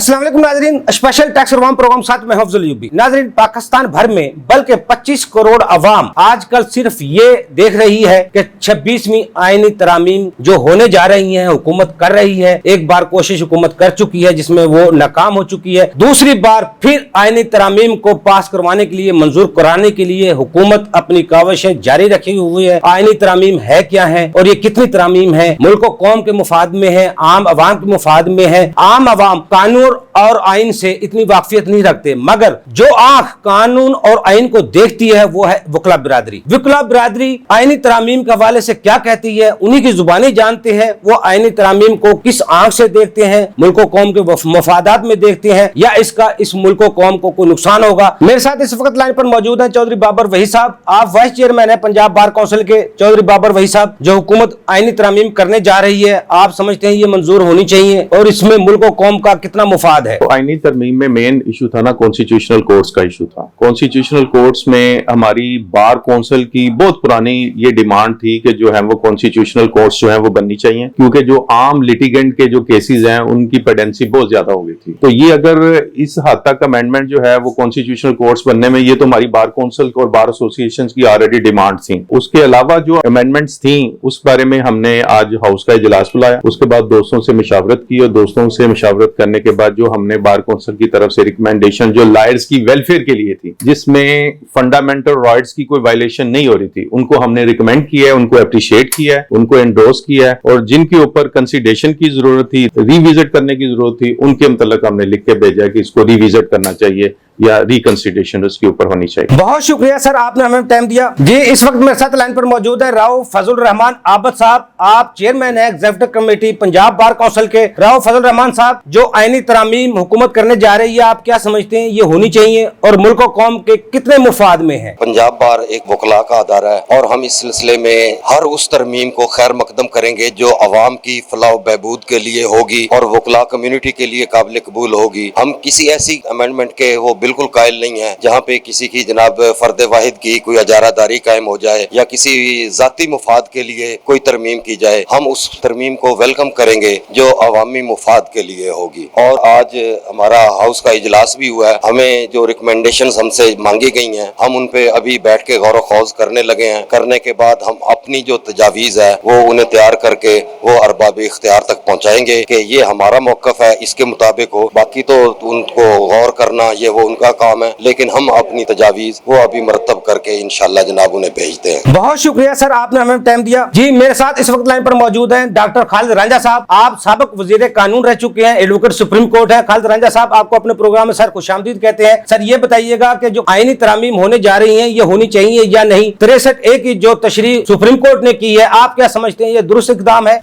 अस्सलाम वालेकुम नाजरीन, स्पेशल टैक्स रिफॉर्म प्रोग्राम साथ में अफजल यूबी। नाजरीन, पाकिस्तान भर में बल्कि 25 करोड़ अवाम आजकल सिर्फ ये देख रही है कि 26वीं आईनी तरामीम जो होने जा रही हैं, हुकूमत कर रही है। एक बार कोशिश हुकूमत कर चुकी है जिसमें वो नाकाम हो चुकी है। दूसरी बार फिर आईनी तरामीम को पास करवाने के लिए, मंजूर कराने के लिए हुकूमत अपनी काविशें जारी रखी हुई है। आईनी तरामीम है क्या है और ये कितनी तरामीम है, मुल्क और कौम के मुफाद में है, आम अवाम के मुफाद में है। आम अवाम कानून और आइन से इतनी वाकफियत नहीं रखते, मगर जो आंख कानून और आइन को देखती है वो है वकला बिरादरी। वकला बिरादरी आईनी तरामीम के हवाले से क्या कहती है, उन्हीं की जुबानी जानते हैं। वो आईनी तरामीम को किस आंख से देखते हैं, मुल्क और कौम के मफादात में देखते हैं या इसका इस मुल्क और कौम को कोई नुकसान होगा। मेरे साथ इस वक्त लाइन पर मौजूद हैं चौधरी बाबर वही साहब। आप वाइस चेयरमैन है पंजाब बार काउंसिल के। चौधरी बाबर वही साहब, जो हुकूमत आईनी तरामीम करने जा रही है, आप समझते हैं ये मंजूर होनी चाहिए और इसमें मुल्क और कौम का कितना मुफाद है? तो आईनी तरमीम में मेन इशू था ना, कॉन्स्टिट्यूशनल कोर्ट्स का इशू था। कॉन्स्टिट्यूशनल कोर्ट्स में हमारी बार काउंसिल की बहुत पुरानी ये डिमांड थी कि जो है वो कॉन्स्टिट्यूशनल कोर्ट्स जो है वो बननी चाहिए, क्योंकि जो आम लिटिगेंट के जो केसेस हैं उनकी पेडेंसी बहुत ज्यादा हो गई थी। तो ये अगर इस हद तक अमेंडमेंट जो है वो कॉन्स्टिट्यूशनल कोर्ट्स बनने में, ये तो हमारी बार काउंसिल और बार एसोसिएशन की ऑलरेडी डिमांड थी। उसके अलावा जो अमेंडमेंट्स थी उस बारे में हमने आज हाउस का इजलास बुलाया। उसके बाद दोस्तों से मशावरत की और दोस्तों से मशावरत करने के बाद जो हमने बार काउंसिल की तरफ से रिकमेंडेशन जो लॉयर्स की वेलफेयर के लिए थी, जिसमें फंडामेंटल राइट्स की कोई वायलेशन नहीं हो रही थी, उनको हमने रिकमेंड किया है, उनको अप्रिशिएट किया है, उनको एंडोर्स किया है। और जिनके ऊपर कंसिडरेशन की जरूरत थी, रिविजिट करने की जरूरत थी, उनके मतलब हमने लिख के भेजा कि इसको रिविजिट करना चाहिए या रिकंसिडरेशन उसके ऊपर होनी चाहिए। बहुत शुक्रिया सर, आपने हमें टाइम दिया जी। इस वक्त मेरे साथ लाइन पर मौजूद है राव फजल रहमान आबद साहब। आप चेयरमैन है executive committee Punjab bar council के। राव फजल रहमान साहब, जो आईनी तरामीम हुकूमत करने जा रही है, आप क्या समझते हैं ये होनी चाहिए और मुल्क और कौम के कितने मुफाद में है? पंजाब बार एक वकला का अदारा है और हम इस सिलसिले में हर उस तरमीम को खैर मकदम करेंगे जो अवाम की फलाह बहबूद के लिए होगी और वकला कम्युनिटी के लिए काबिल कबूल होगी। हम किसी ऐसी अमेंडमेंट के वो बिल्कुल कायल नहीं है जहाँ पे किसी की जनाब फर्द वाहिद की कोई अजारादारी कायम हो जाए या किसी जाती मुफाद के लिए कोई तरमीम की जाए। हम उस तरमीम को वेलकम करेंगे जो अवामी मुफाद के लिए होगी। और आज हमारा हाउस का इजलास भी हुआ है। हमें जो रिकमेंडेशंस हमसे मांगी गई हैं, हम उन पे अभी बैठ के गौर खौज करने लगे हैं। करने के बाद हम अपनी जो तजावीज है वो उन्हें तैयार करके वो अरबाब इख्तियार तक पहुँचाएंगे कि ये हमारा मौक़िफ़ है, इसके मुताबिक हो। बाकी तो उनको गौर करना ये वो उनका काम है, लेकिन हम अपनी तजावीज वो अभी मरतब करके इंशाअल्लाह जनाब उन्हें भेजते हैं। बहुत शुक्रिया सर, आपने हमें टाइम दिया जी। मेरे साथ इस वक्त लाइन पर मौजूद हैं डॉक्टर खालिद रांझा साहब। आप साबिक वजीर कानून रह चुके हैं, एडवोकेट सुप्रीम कोर्ट है। खालिद रांझा साहब, आपको अपने प्रोग्राम में सर खुशामदीद कहते हैं। सर, ये बताइएगा कि जो आईनी तरामीम होने जा रही है ये होनी चाहिए या नहीं? 63A की जो तशरीह सुप्रीम कोर्ट ने की है, आप क्या समझते हैं ये दुरुस्त इक़दाम है?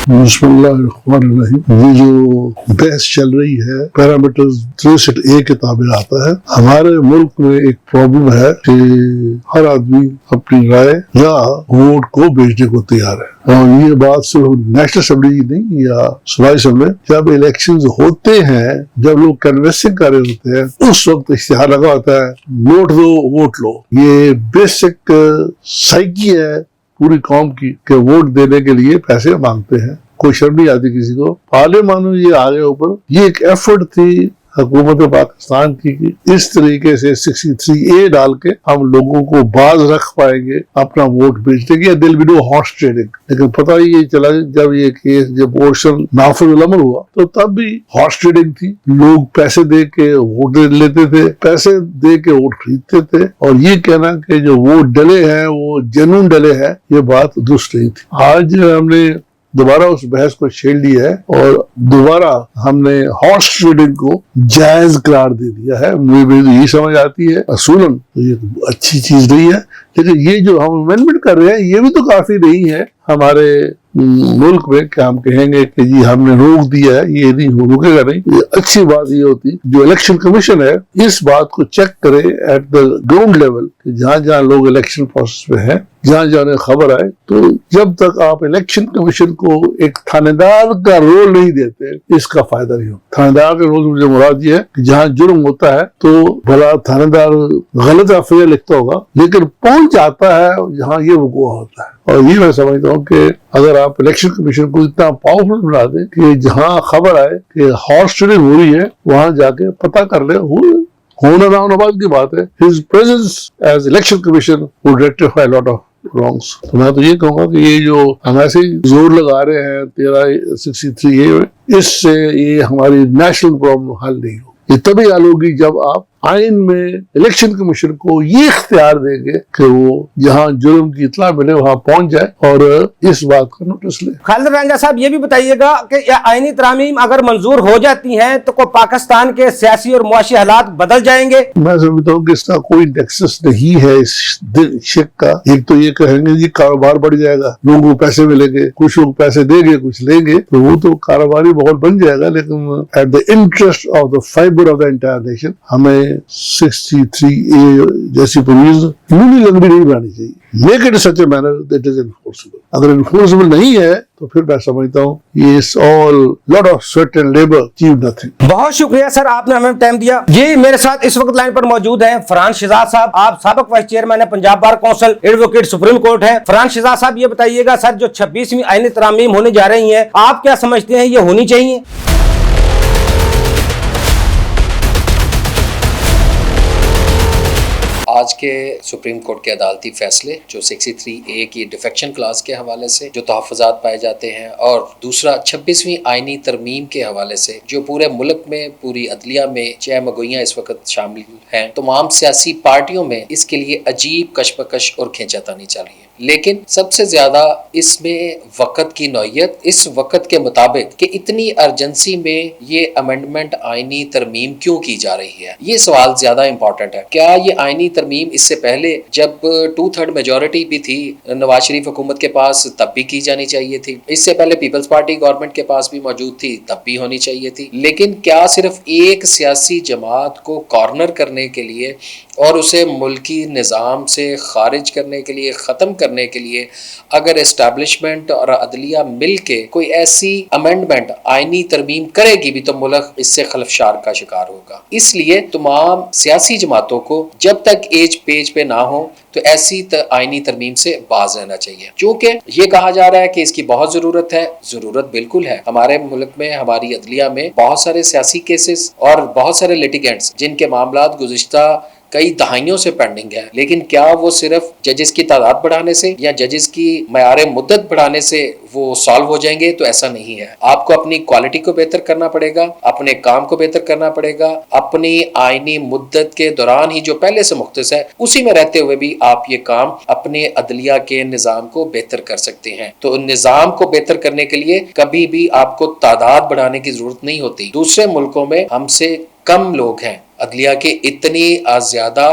बिस्मिल्लाहिर्रहमानिर्रहीम। ये जो बहस चल रही है पैरामीटर्स 63A के ताबे आता है। हमारे मुल्क में एक प्रॉब्लम है कि हर आदमी अपनी राय या वोट को बेचने को तैयार है। और ये बात सिर्फ नेशनल असेंबली नहीं या सूबाई असेंबली, जब इलेक्शंस होते हैं, जब लोग कन्वेंसिंग कर रहे होते हैं, उस वक्त इश्तिहार लगा होता है, वोट दो वोट लो। ये बेसिक साइकी है पूरी कौम की कि वोट देने के लिए पैसे मांगते हैं। कोई शर्म नहीं आती किसी को। पार्लियामेंट में ये आगे ऊपर ये एक एफर्ट थी हुकूमत पाकिस्तान की कि इस तरीके से 63A डाल के हम लोगों को बाज रख पाएंगे अपना वोट बेचने की, दिल भी नो हॉर्स ट्रेडिंग। लेकिन पता ही ये चला जब ये केस जब मोशन नाफिज अमल हुआ तो तब भी हॉर्स ट्रेडिंग थी। लोग पैसे दे के वोट लेते थे, पैसे दे के वोट खरीदते थे। और ये कहना कि जो वोट डले हैं वो जेन्युइन डले हैं, ये बात दुरुस्त नहीं थी। आज हमने दोबारा उस बहस को छेड़ लिया है और दोबारा हमने हॉर्स ट्रेडिंग को जायज करार दे दिया है। मुझे यही समझ आती है असूलन तो ये अच्छी चीज नहीं है, लेकिन ये जो हम अमेंडमेंट कर रहे हैं ये भी तो काफी नहीं है हमारे मुल्क में कि हम कहेंगे कि जी हमने रोक दिया है, ये नहीं रुकेगा नहीं। ये अच्छी बात ये होती जो इलेक्शन कमीशन है इस बात को चेक करे एट द ग्राउंड लेवल, जहाँ जहाँ लोग इलेक्शन प्रोसेस में हैं जहाँ जाने खबर आए, तो जब तक आप इलेक्शन कमीशन को एक थानेदार का रोल नहीं देते, इसका फायदा नहीं होता। थानेदार के रोल मुझे मुराद ये है कि जहाँ जुर्म होता है तो भला थानेदार गलत एफआईआर लिखता होगा, लेकिन पहुंच जाता है जहाँ ये वक़ूअ होता है। और ये मैं समझता हूँ कि अगर आप इलेक्शन कमीशन को इतना पावरफुल बना दें कि जहाँ खबर आए कि हॉर्स ट्रेडिंग हो रही है, वहां जाके पता कर ले, होना ना होना बात की बात है। His presence as election commission would rectify a lot of wrongs। तो मैं तो ये कहूँगा कि ये जो हम ऐसे ही जोर लगा रहे हैं 1363A, इससे ये हमारी नेशनल प्रॉब्लम हल नहीं हो। ये तभी हल होगी जब आप आइन में इलेक्शन कमीशन को ये इख्तियार देंगे कि वो जहाँ जुर्म की इत्तला मिले वहां पहुंच जाए और इस बात का नोटिस ले। खालिद रंजा साहब, ये भी बताइएगा कि ये आईनी तरामीम अगर मंजूर हो जाती हैं तो को पाकिस्तान के सियासी और मुआशी हालात बदल जाएंगे? मैं समझता हूँ कि इसका कोई नेक्सस नहीं है इस शिक का। एक तो ये कहेंगे जी कारोबार बढ़ जाएगा, लोगों को पैसे मिलेंगे, कुछ लोग पैसे देंगे कुछ लेंगे, तो वो तो कारोबारी माहौल बन जाएगा। लेकिन at the interest of the fibre of the entire nation हमें 63A जैसी प्रोविजन यूनी लंगड़ी नहीं बनानी चाहिए। Make it such a manner that is enforceable. अगर एनफोर्सेबल नहीं है तो फिर मैं समझता हूँ ये all lot of sweat and labour achieve nothing. बहुत शुक्रिया सर, आपने हमें टाइम दिया। जी, मेरे साथ इस वक्त लाइन पर मौजूद हैं फरहान शहजाद साहब। आप साबिक वाइस चेयरमैन है Punjab bar council, advocate supreme court है। फरहान शहजाद साहब, ये बताइएगा सर, जो 26वीं आईनी तरामीम होने जा रही है, आप क्या समझते हैं ये होनी चाहिए? आज के सुप्रीम कोर्ट के अदालती फैसले जो 63A की डिफेक्शन क्लास के हवाले से जो तहफ़्फ़ुज़ात पाए जाते हैं, और दूसरा 26वीं आइनी तरमीम के हवाले से जो पूरे मुल्क में पूरी अदलिया में चह मगोइयाँ इस वक्त शामिल हैं, तमाम सियासी पार्टियों में इसके लिए अजीब कशमकश और खींचातानी चल रही है। लेकिन सबसे ज़्यादा इसमें वक़्त की नौयत, इस वक़्त के मुताबिक कि इतनी अर्जेंसी में ये अमेंडमेंट आइनी तरमीम क्यों की जा रही है, ये सवाल ज़्यादा इंपॉर्टेंट है। क्या ये आइनी तरमीम इससे पहले जब 2/3 मेजॉरिटी भी थी नवाज शरीफ हुकूमत के पास, तब भी की जानी चाहिए थी? इससे पहले पीपल्स पार्टी गवर्नमेंट के पास भी मौजूद थी, तब भी होनी चाहिए थी। लेकिन क्या सिर्फ एक सियासी जमात को कॉर्नर करने के लिए और उसे मुल्की निज़ाम से खारिज करने के लिए, ख़त्म करने के लिए अगर एस्टैब्लिशमेंट और अदलिया मिल के कोई ऐसी अमेंडमेंट आइनी तरमीम करेगी भी तो मुल्क इससे खलफशार का शिकार होगा। इसलिए तमाम सियासी जमातों को जब तक एज पेज पे ना हो तो ऐसी आइनी तरमीम से बाज रहना चाहिए। क्योंकि ये कहा जा रहा है कि इसकी बहुत ज़रूरत है, ज़रूरत बिल्कुल है। हमारे मुल्क में, हमारी अदलिया में बहुत सारे सियासी केसेस और बहुत सारे लिटिगेंट्स जिनके मामलात गुज़िश्ता कई दहाइयों से पेंडिंग है, लेकिन क्या वो सिर्फ जजेस की तादाद बढ़ाने से या जजेस की मयारे मुद्दत बढ़ाने से वो सॉल्व हो जाएंगे? तो ऐसा नहीं है। आपको अपनी क्वालिटी को बेहतर करना पड़ेगा, अपने काम को बेहतर करना पड़ेगा। अपनी आइनी मुद्दत के दौरान ही जो पहले से मुख्तस है उसी में रहते हुए भी आप ये काम अपने अदलिया के निज़ाम को बेहतर कर सकते हैं। तो निज़ाम को बेहतर करने के लिए कभी भी आपको तादाद बढ़ाने की जरूरत नहीं होती। दूसरे मुल्कों में हमसे कम लोग हैं, अदलिया के इतनी ज़्यादा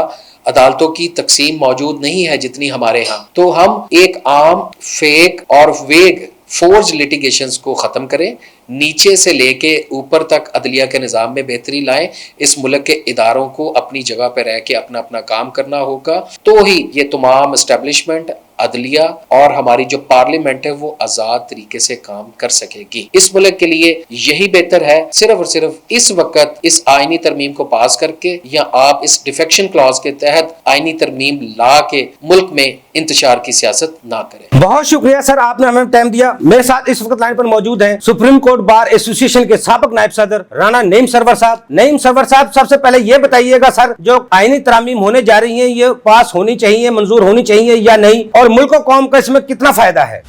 अदालतों की तकसीम मौजूद नहीं है जितनी हमारे यहाँ। तो हम एक आम फेक और वेग फोर्ज लिटिगेशंस को ख़त्म करें, नीचे से लेके ऊपर तक अदलिया के निज़ाम में बेहतरी लाएं। इस मुल्क के इदारों को अपनी जगह पर रह के अपना अपना काम करना होगा, तो ही ये तमाम एस्टेब्लिशमेंट, अदलिया और हमारी जो पार्लियामेंट है वो आज़ाद तरीके से काम कर सकेगी। इस मुल्क के लिए यही बेहतर है, सिर्फ और सिर्फ इस वक्त इस आइनी तरमीम को पास करके या आप इस डिफेक्शन क्लॉज के तहत आइनी तरमीम ला के मुल्क में इंतशार की सियासत ना करें। बहुत शुक्रिया सर, आपने हमें टाइम दिया। मेरे साथ इस वक्त लाइन पर मौजूद हैं सुप्रीम कोर्ट बार एसोसिएशन के साबिक नायब सदर राणा नईम सरवर साहब। नईम सरवर साहब, सबसे पहले ये बताइएगा सर, जो आइनी तरामीम होने जा रही हैं ये पास होनी चाहिए, मंजूर होनी चाहिए या नहीं, और मुल्क और कौम का इसमें कितना फायदा है?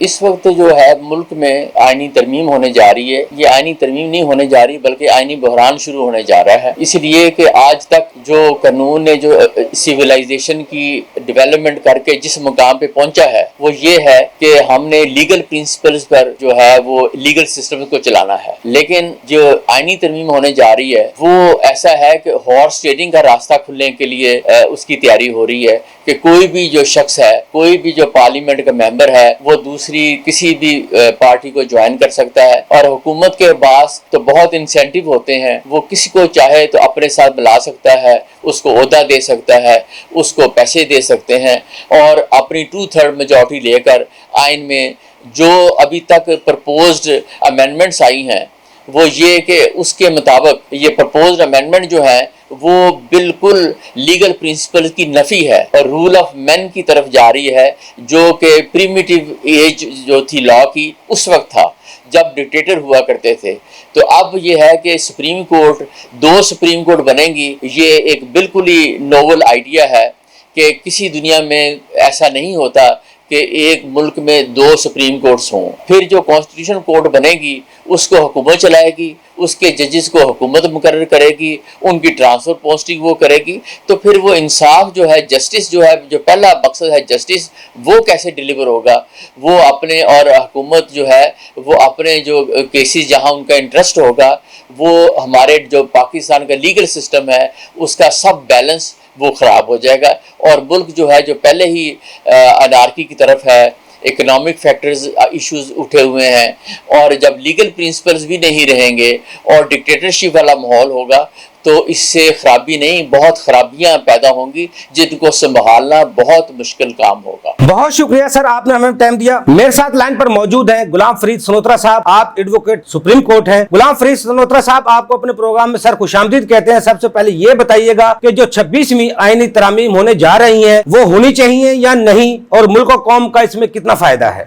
इस वक्त जो है मुल्क में आइनी तरमीम होने जा रही है, ये आइनी तरमीम नहीं होने जा रही बल्कि आइनी बहरान शुरू होने जा रहा है। इसलिए कि आज तक जो कानून ने जो सिविलाइजेशन की डेवलपमेंट करके जिस मुकाम पे पहुंचा है वो ये है कि हमने लीगल प्रिंसिपल्स पर जो है वो लीगल सिस्टम को चलाना है। लेकिन जो आइनी तरमीम होने जा रही है वो ऐसा है कि हॉर्स ट्रेडिंग का रास्ता खुलने के लिए उसकी तैयारी हो रही है कि कोई भी जो शख्स है, कोई भी जो पार्लियामेंट का मेंबर है, वो दूसरे دوسری کسی بھی پارٹی کو جوائن کر سکتا ہے، اور حکومت کے پاس تو بہت انسینٹیو ہوتے ہیں، وہ کسی کو چاہے تو اپنے ساتھ بلا سکتا ہے، اس کو عہدہ دے سکتا ہے، اس کو پیسے دے سکتے ہیں، اور اپنی 2/3 میجورٹی لے کر آئین میں جو ابھی تک پرپوزڈ امینڈمنٹس آئی ہیں وہ یہ کہ اس کے مطابق یہ پرپوزڈ امینڈمنٹ جو ہے وہ بالکل لیگل پرنسپل کی نفی ہے اور رول آف مین کی طرف جا رہی ہے، جو کہ پریمیٹیو ایج جو تھی لا کی اس وقت تھا جب ڈکٹیٹر ہوا کرتے تھے۔ تو اب یہ ہے کہ سپریم کورٹ، 2 سپریم کورٹ بنیں گی، یہ ایک بالکل ہی نوول آئیڈیا ہے کہ کسی دنیا میں ایسا نہیں ہوتا کہ ایک ملک میں 2 سپریم کورٹس ہوں۔ پھر جو کانسٹیٹیوشن کورٹ بنے گی اس کو حکومت چلائے گی، اس کے ججز کو حکومت مقرر کرے گی، ان کی ٹرانسفر پوسٹنگ وہ کرے گی، تو پھر وہ انصاف جو ہے، جسٹس جو ہے، جو پہلا مقصد ہے جسٹس، وہ کیسے ڈیلیور ہوگا؟ وہ اپنے، اور حکومت جو ہے وہ اپنے جو کیسز جہاں ان کا انٹرسٹ ہوگا، وہ ہمارے جو پاکستان کا لیگل سسٹم ہے اس کا سب بیلنس وہ خراب ہو جائے گا، اور ملک جو ہے جو پہلے ہی انارکی کی طرف ہے، اکنامک فیکٹرز ایشوز اٹھے ہوئے ہیں، اور جب لیگل پرنسپلز بھی نہیں رہیں گے اور ڈکٹیٹرشپ والا ماحول ہوگا تو اس سے خرابی نہیں، بہت خرابیاں پیدا ہوں گی جن کو سنبھالنا بہت مشکل کام ہوگا۔ بہت شکریہ سر، آپ نے ہمیں ٹائم دیا۔ میرے ساتھ لائن پر موجود ہیں غلام فرید سنوترا صاحب، آپ ایڈوکیٹ سپریم کورٹ ہیں۔ غلام فرید سنوترا صاحب، آپ کو اپنے پروگرام میں سر خوش آمدید کہتے ہیں۔ سب سے پہلے یہ بتائیے گا کہ جو 26ویں آئینی ترامیم ہونے جا رہی ہیں وہ ہونی چاہیے یا نہیں، اور ملک و قوم کا اس میں کتنا فائدہ ہے؟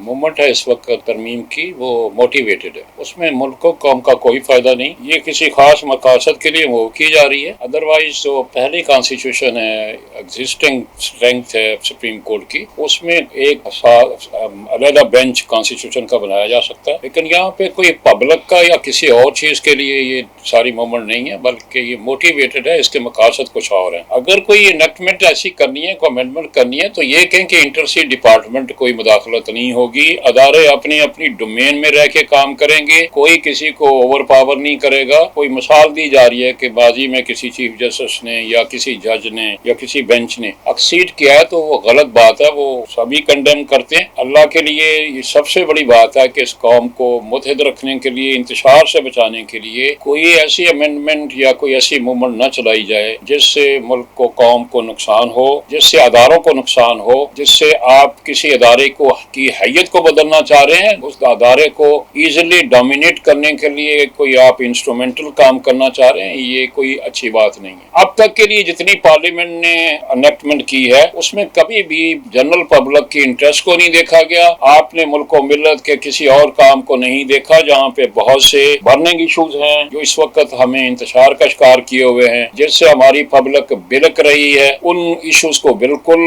موومنٹ ہے اس وقت ترمیم کی، وہ موٹیویٹڈ ہے، اس میں ملک و قوم کا کوئی فائدہ نہیں، یہ کسی خاص مقاصد کے لیے وہ کی جا رہی ہے۔ ادروائز جو پہلی کانسٹیٹیوشن ہے، ایگزسٹنگ اسٹرینتھ ہے سپریم کورٹ کی، اس میں ایک علیحدہ بینچ کانسٹیٹیوشن کا بنایا جا سکتا ہے، لیکن یہاں پہ کوئی پبلک کا یا کسی اور چیز کے لیے یہ ساری موومنٹ نہیں ہے، بلکہ یہ موٹیویٹڈ ہے، اس کے مقاصد کچھ اور ہیں۔ اگر کوئی انیکٹمنٹ ایسی کرنی ہے، کوئی امینڈمنٹ کرنی ہے، تو یہ کہیں کہ انٹرسی ڈپارٹمنٹ کوئی مداخلت نہیں ہوگی، ادارے اپنی اپنی ڈومین میں رہ کے کام کریں گے، کوئی کسی کو اوور پاور نہیں کرے گا۔ کوئی مثال دی جا رہی ہے کہ ماضی میں کسی چیف جسٹس نے یا کسی جج نے یا کسی بینچ نے ایکسیڈ کیا ہے، تو وہ غلط بات ہے، وہ سبھی کنڈیم کرتے ہیں۔ اللہ کے لیے یہ سب سے بڑی بات ہے کہ اس قوم کو متحد رکھنے کے لیے، انتشار سے بچانے کے لیے کوئی ایسی امینڈمنٹ یا کوئی ایسی موومنٹ نہ چلائی جائے جس سے ملک کو، قوم کو نقصان ہو، جس سے اداروں کو نقصان ہو، جس سے آپ کسی ادارے کو کی حیت کو بدلنا چاہ رہے ہیں، اس ادارے کو ایزیلی ڈومینیٹ کرنے کے لیے کوئی آپ انسٹرومنٹل کام کرنا چاہ رہے ہیں، یہ کوئی اچھی بات نہیں ہے۔ اب تک کے لیے جتنی پارلیمنٹ نے انیکٹمنٹ کی ہے اس میں کبھی بھی جنرل پبلک کی انٹرسٹ کو نہیں دیکھا گیا۔ آپ نے ملک و ملت کے کسی اور کام کو نہیں دیکھا، جہاں پہ بہت سے برننگ ایشوز ہیں جو اس وقت ہمیں انتشار کا شکار کیے ہوئے ہیں، جس سے ہماری پبلک بلک رہی ہے، ان ایشوز کو بالکل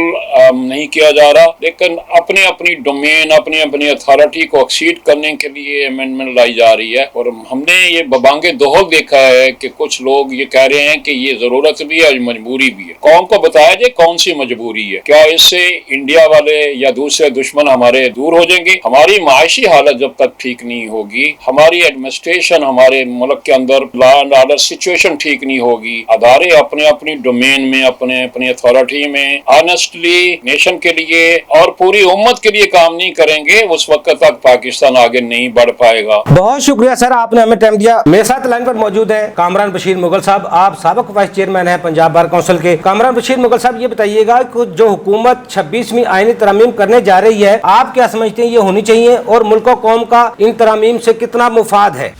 نہیں کیا جا رہا، لیکن اپنی ڈومین، اپنی اتھارٹی کو ایکسیڈ کرنے کے لیے امینڈمنٹ لائی جا رہی ہے۔ اور ہم نے یہ ببانگ دہل دیکھا ہے کہ کچھ لوگ یہ کہہ رہے ہیں کہ یہ ضرورت بھی ہے اور مجبوری بھی ہے۔ قوم کو بتایا جائے کون سی مجبوری ہے، کیا اس سے انڈیا والے یا دوسرے دشمن ہمارے دور ہو جائیں گے؟ ہماری معاشی حالت جب تک ٹھیک نہیں ہوگی، ہماری ایڈمنسٹریشن، ہمارے ملک کے اندر لا اینڈ آرڈر سچویشن ٹھیک نہیں ہوگی، ادارے اپنی ڈومین میں، اپنی اتھارٹی میں آنیسٹلی نیشن کے لیے اور پوری امت کے لیے کام نہیں کریں گے، اس وقت تک پاکستان آگے نہیں بڑھ پائے گا۔ بہت شکریہ سر، آپ نے ہمیں ٹائم دیا۔ میرے ساتھ لائن پر موجود ہیں کامران بشیر مغل صاحب، آپ سابق وائس چیئرمین ہیں پنجاب بار کونسل کے۔ کامران بشیر مغل صاحب، یہ بتائیے گا کہ جو حکومت 26ویں آئینی ترامیم کرنے جا رہی ہے، آپ کیا سمجھتے ہیں یہ ہونی چاہیے، اور ملک و قوم کا ان ترامیم سے کتنا مفاد ہے؟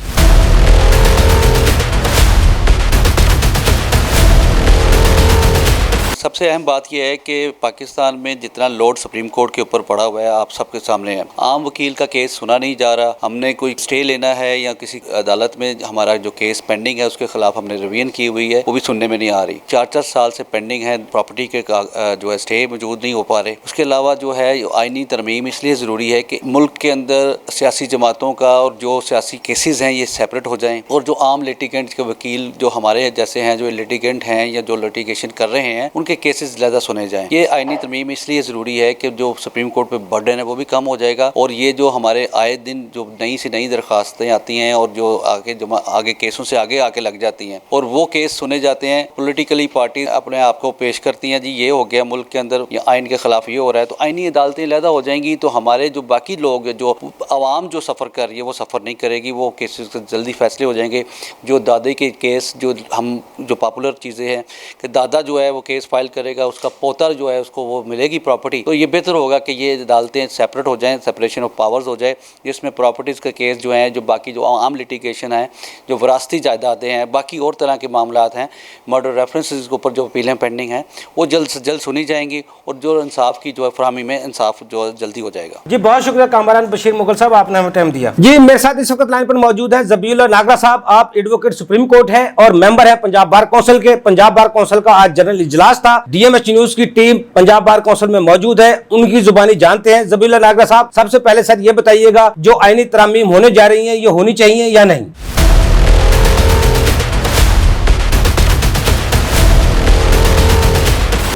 سب سے اہم بات یہ ہے کہ پاکستان میں جتنا لوڈ سپریم کورٹ کے اوپر پڑا ہوا ہے آپ سب کے سامنے ہے۔ عام وکیل کا کیس سنا نہیں جا رہا، ہم نے کوئی اسٹے لینا ہے یا کسی عدالت میں ہمارا جو کیس پینڈنگ ہے اس کے خلاف ہم نے ریویژن کی ہوئی ہے، وہ بھی سننے میں نہیں آ رہی۔ 4 سال سے پینڈنگ ہے، پراپرٹی کے جو ہے اسٹے موجود نہیں ہو پا رہے۔ اس کے علاوہ جو ہے آئینی ترمیم اس لیے ضروری ہے کہ ملک کے اندر سیاسی جماعتوں کا اور جو سیاسی کیسز ہیں یہ سیپریٹ ہو جائیں، اور جو عام لیٹیگنٹ کے وکیل جو ہمارے جیسے ہیں، جو لیٹیگنٹ ہیں یا جو لیٹیگیشن کر رہے ہیں، ان کے کے کیسز زیادہ سنے جائیں. یہ آئینی ترمیم اس لیے ضروری ہے کہ جو سپریم کورٹ پہ برڈن ہے وہ بھی کم ہو جائے گا, اور یہ جو ہمارے آئے دن جو نئی سے نئی درخواستیں آتی ہیں اور جو آگے کیسوں سے آگے آ کے لگ جاتی ہیں اور وہ کیس سنے جاتے ہیں, پولیٹیکلی پارٹی اپنے آپ کو پیش کرتی ہیں, جی یہ ہو گیا ملک کے اندر, یہ آئین کے خلاف یہ ہو رہا ہے, تو آئینی عدالتیں علیحدہ ہو جائیں گی, تو ہمارے جو باقی لوگ جو عوام جو سفر کر رہی ہے وہ سفر نہیں کرے گی, وہ کیسز جلدی فیصلے ہو جائیں گے. جو دادے کے کیس جو پاپولر چیزیں ہیں کہ دادا جو ہے وہ کیس فائل کرے گا, اس کا پوتا جو ہے اس کو وہ ملے گی پراپرٹی, تو یہ بہتر ہوگا کہ یہ عدالتیں سیپریٹ ہو جائیں, سپریشن آف پاورز ہو جائے, جس میں پراپرٹیز کا کیس جو ہیں, جو باقی جو عام لٹیگیشن ہیں, جو وراثتی جائیدادیں ہیں, باقی اور طرح کے معاملات ہیں, مرڈر ریفرنسز کے اوپر جو اپیلیں پینڈنگ ہیں وہ جلد سے جلد سنی جائیں گی, اور جو انصاف کی جو فراہمی میں انصاف جو جلدی ہو جائے گا. جی بہت شکریہ کامران بشیر مغل صاحب, آپ نے ہمیں ٹائم دیا. جی میرے ساتھ اس وقت لائن پر موجود ہے ذبیح اللہ ناگرا صاحب, آپ ایڈوکیٹ سپریم کورٹ ہے اور ممبر ہے پنجاب بار کونسل کے. پنجاب بار کونسل کا آج جنرل اجلاس تھا, ڈی ایم ایچ نیوز کی ٹیم پنجاب بار کونسل میں موجود ہے, ان کی زبانی جانتے ہیں. ذبیح اللہ ناگرا صاحب, سب سے پہلے سر یہ بتائیے گا جو آئینی ترامیم ہونے جا رہی ہیں یہ ہونی چاہیے یا نہیں؟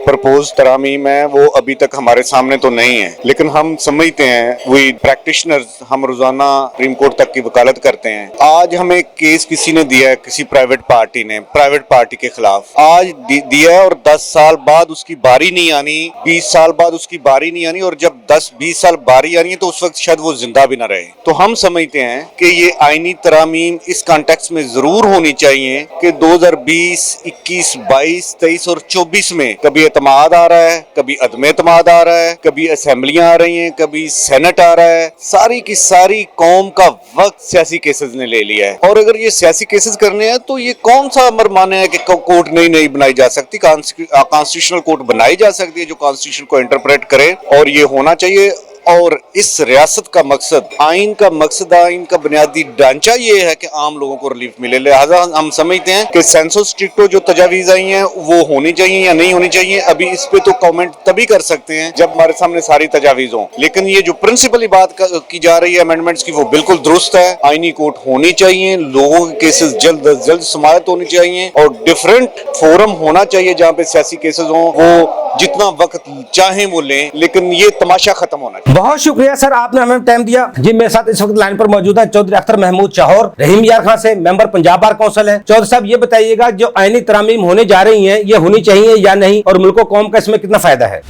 پرپوز ترامیم ہے وہ ابھی تک ہمارے سامنے تو نہیں ہے, لیکن ہم سمجھتے ہیں وہی پریکٹیشنرز, ہم روزانہ سپریم کورٹ تک کی وکالت کرتے ہیں. آج ہمیں کیس کسی نے دیا ہے, کسی پرائیویٹ پارٹی نے پرائیویٹ پارٹی کے خلاف آج دیا ہے, اور 10 سال بعد اس کی باری نہیں آنی, 20 سال بعد اس کی باری نہیں آنی, اور جب 10-20 سال باری آنی ہے تو اس وقت شاید وہ زندہ بھی نہ رہے. تو ہم سمجھتے ہیں کہ یہ آئینی ترامیم اس کانٹیکس میں ضرور ہونی چاہیے کہ 2020, 21, 22, 23 اور 24 میں کبھی اعتماد آ رہا ہے, کبھی عدم اعتماد آ رہا ہے, کبھی اسمبلیاں آ رہی ہیں, کبھی سینٹ آ رہا ہے, ساری کی ساری قوم کا وقت سیاسی کیسز نے لے لیا ہے. اور اگر یہ سیاسی کیسز کرنے ہیں تو یہ کون سا امر مانے ہے کہ کورٹ نہیں بنائی جا سکتی, کانسٹیٹیوشنل کورٹ بنائی جا سکتی ہے جو کانسٹیٹیوشن کو انٹرپریٹ کرے, اور یہ ہونا چاہیے. اور اس ریاست کا مقصد, آئین کا مقصد, آئین کا بنیادی ڈھانچہ یہ ہے کہ عام لوگوں کو ریلیف ملے. لہٰذا ہم سمجھتے ہیں کہ سینسو اسٹرکٹو جو تجاویز آئی ہیں وہ ہونی چاہیے یا نہیں ہونی چاہیے. ابھی اس پہ تو کامنٹ تبھی کر سکتے ہیں جب ہمارے سامنے ساری تجاویز ہوں, لیکن یہ جو پرنسپلی بات کی جا رہی ہے امینڈمنٹس کی وہ بالکل درست ہے. آئینی کورٹ ہونی چاہیے, لوگوں کے کیسز جلد از جلد سماعت ہونی چاہیے, اور ڈفرینٹ فورم ہونا چاہیے جہاں پہ سیاسی کیسز ہوں, وہ جتنا وقت چاہیں وہ لیں, لیکن یہ تماشا ختم ہونا چاہیے. بہت شکریہ سر, آپ نے ہمیں ٹائم دیا. جی میرے ساتھ اس وقت لائن پر موجود ہے چودھری اختر محمود چاہور, رحیم یار خان سے ممبر پنجاب بار کونسل ہے. چودھری صاحب یہ بتائیے گا جو آئینی ترامیم ہونے جا رہی ہیں یہ ہونی چاہیے یا نہیں, اور ملک و قوم کا اس میں کتنا فائدہ ہے؟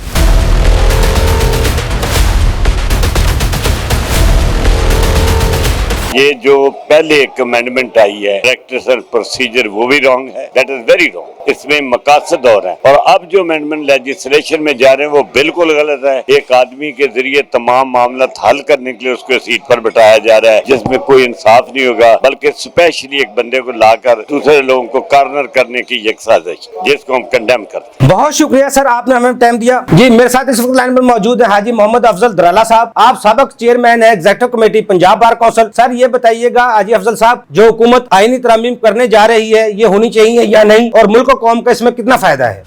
یہ جو پہلے ایک امینڈمنٹ آئی ہے پریکٹس اینڈ پروسیجر وہ بھی رانگ ہے, دیٹ از ویری رانگ. اس میں مقاصد اور ہیں, اور اب جو امینڈمنٹ لیجسلیشن میں جا رہے ہیں وہ بالکل غلط ہے. ایک آدمی کے ذریعے تمام معاملات حل کرنے کے لیے اس کو سیٹ پر بٹھایا جا رہا ہے جس میں کوئی انصاف نہیں ہوگا, بلکہ اسپیشلی ایک بندے کو لا کر دوسرے لوگوں کو کارنر کرنے کی ایک سازش جس کو ہم کنڈیم کرتے ہیں. بہت شکریہ سر, آپ نے ہمیں ٹائم دیا. جی میرے ساتھ اس وقت لائن پر موجود ہے حاجی محمد افضل درالا صاحب, آپ سابق چیئرمین ہیں executive committee Punjab bar council. Sir یہ بتائیے گا حاجی افضل صاحب جو حکومت آئینی ترامیم کرنے جا رہی ہے یہ ہونی چاہیے یا نہیں, اور ملک و قوم کا اس میں کتنا فائدہ ہے؟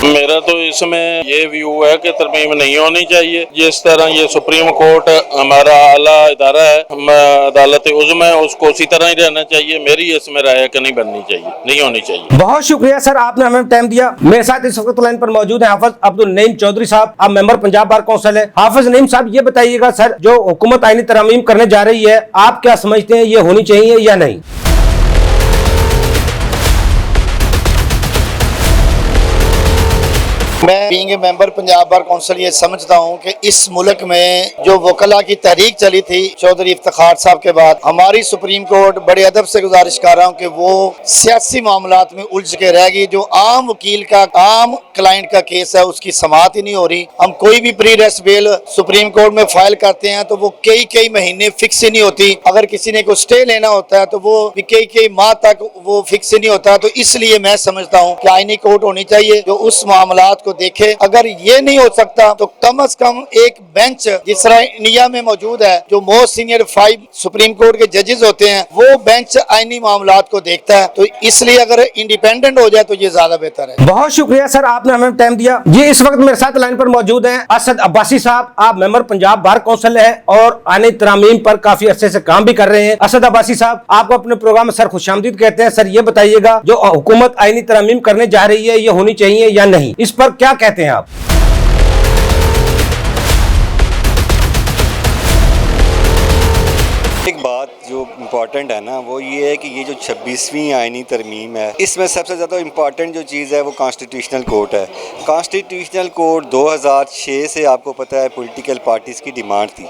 میرا تو اس میں یہ ویو ہے کہ ترمیم نہیں ہونی چاہیے. جس طرح یہ سپریم کورٹ ہمارا اعلیٰ ادارہ ہے, عدالت عظمی ہے, اس کو اسی طرح ہی رہنا چاہیے. میری اس میں رائے ہے کہ نہیں بننی چاہیے, نہیں ہونی چاہیے. بہت شکریہ سر, آپ نے ہمیں ٹائم دیا. میرے ساتھ اس وقت لائن پر موجود ہیں حافظ عبد النعیم چودھری صاحب, آپ ممبر پنجاب بار کونسل ہے. حافظ نعیم صاحب یہ بتائیے گا سر جو حکومت آئینی ترامیم کرنے جا رہی ہے آپ کیا سمجھتے ہیں یہ ہونی چاہیے یا نہیں؟ میں being a member Punjab bar council یہ سمجھتا ہوں کہ اس ملک میں جو وکلا کی تحریک چلی تھی چودھری افتخار صاحب کے بعد, ہماری سپریم کورٹ بڑے ادب سے گزارش کر رہا ہوں کہ وہ سیاسی معاملات میں الجھ کے رہ گئی. جو عام وکیل کا, عام کلائنٹ کا کیس ہے اس کی سماعت ہی نہیں ہو رہی. ہم کوئی بھی پری ریسٹ بیل سپریم کورٹ میں فائل کرتے ہیں تو وہ کئی مہینے فکس ہی نہیں ہوتی. اگر کسی نے کوئی سٹے لینا ہوتا ہے تو وہ کئی ماہ تک وہ فکس ہی نہیں ہوتا. تو اس لیے میں سمجھتا ہوں کہ آئینی کورٹ ہونی چاہیے جو اس معاملات को देखे। अगर ये नहीं हो सकता तो कम से कम एक बेंच जिस तरह इंडिया में मौजूद है, जो मोस्ट सीनियर 5 सुप्रीम कोर्ट के जजेस होते हैं, वो बेंच आईनी मामलात को देखता है। तो इसलिए अगर इंडिपेंडेंट हो जाए तो ये ज्यादा बेहतर है। बहुत शुक्रिया सर, आपने हमें टाइम दिया। ये इस वक्त मेरे साथ लाइन पर मौजूद हैं असद अब्बासी साहब। आप मेंबर पंजाब बार काउंसिल हैं और आईनी तरामीम पर काफी अरसे से काम भी कर रहे हैं। असद अब्बासी साहब, आपको अपने प्रोग्राम में सर खुशामदीद कहते हैं। सर ये बताइएगा, जो हुकूमत आईनी तरामीम करने जा रही है, ये होनी चाहिए या नहीं, इस पर क्या कहते हैं आप? एक बात जो इम्पोर्टेंट है ना, वो ये है कि ये जो 26वीं आईनी तरमीम है, इसमें सबसे ज़्यादा इम्पॉर्टेंट जो चीज़ है वो कॉन्स्टिट्यूशनल कोर्ट है। कॉन्स्टिट्यूशनल कोर्ट 2006 से आपको पता है पॉलिटिकल पार्टीज़ की डिमांड थी।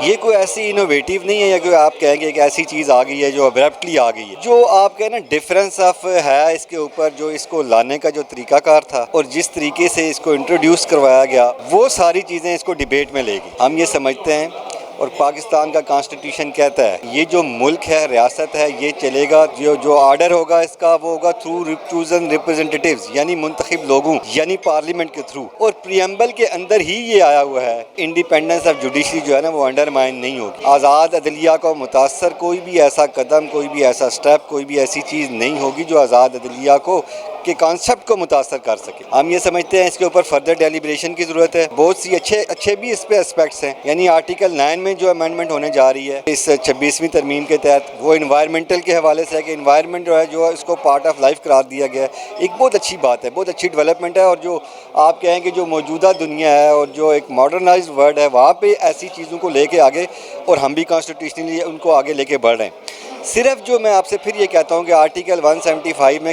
ये कोई ऐसी इनोवेटिव नहीं है या कोई आप कहेंगे एक ऐसी चीज़ आ गई है जो अब्रप्टली आ गई है। जो आप कहें ना डिफरेंस ऑफ है इसके ऊपर, जो इसको लाने का जो तरीकाकार था और जिस तरीके से इसको इंट्रोड्यूस करवाया गया, वो सारी चीज़ें इसको डिबेट में ले गई। हम ये समझते हैं और पाकिस्तान का कॉन्स्टिट्यूशन कहता है ये जो मुल्क है, रियासत है, ये चलेगा, जो आर्डर होगा इसका वो होगा थ्रू चूजन रिप्रेजेंटेटिव्स, यानी मुंतखब लोगों, यानी पार्लियामेंट के थ्रू। और प्रियम्बल के अंदर ही ये आया हुआ है इंडिपेंडेंस ऑफ जुडिशरी जो है ना वो अंडरमाइन नहीं होगी। आज़ाद अदलिया को मुतासर कोई भी ऐसा कदम, कोई भी ऐसा स्टेप, कोई भी ऐसी चीज़ नहीं होगी जो आज़ाद अदलिया को के कॉन्सेप्ट को मुतासर कर सके। हम ये समझते हैं इसके ऊपर फर्दर डेलिब्रेशन की ज़रूरत है। बहुत सी अच्छे भी इस पे एस्पेक्ट्स हैं, यानी आर्टिकल 9 में जो अमेंडमेंट होने जा रही है इस 26वीं तरमीम के तहत, वो इन्वायरमेंटल के हवाले से है कि इन्वायरमेंट जो है जो इसको पार्ट ऑफ लाइफ करार दिया गया है। एक बहुत अच्छी बात है, बहुत अच्छी डेवलपमेंट है। और जो आप कहें कि जो मौजूदा दुनिया है और जो एक मॉडर्नाइज वर्ल्ड है, वहाँ पर ऐसी चीज़ों को लेके आगे, और हम भी कॉन्स्टिट्यूशनली उनको आगे लेके बढ़ रहे हैं। सिर्फ जो मैं आपसे फिर ये कहता हूँ कि आर्टिकल 175 में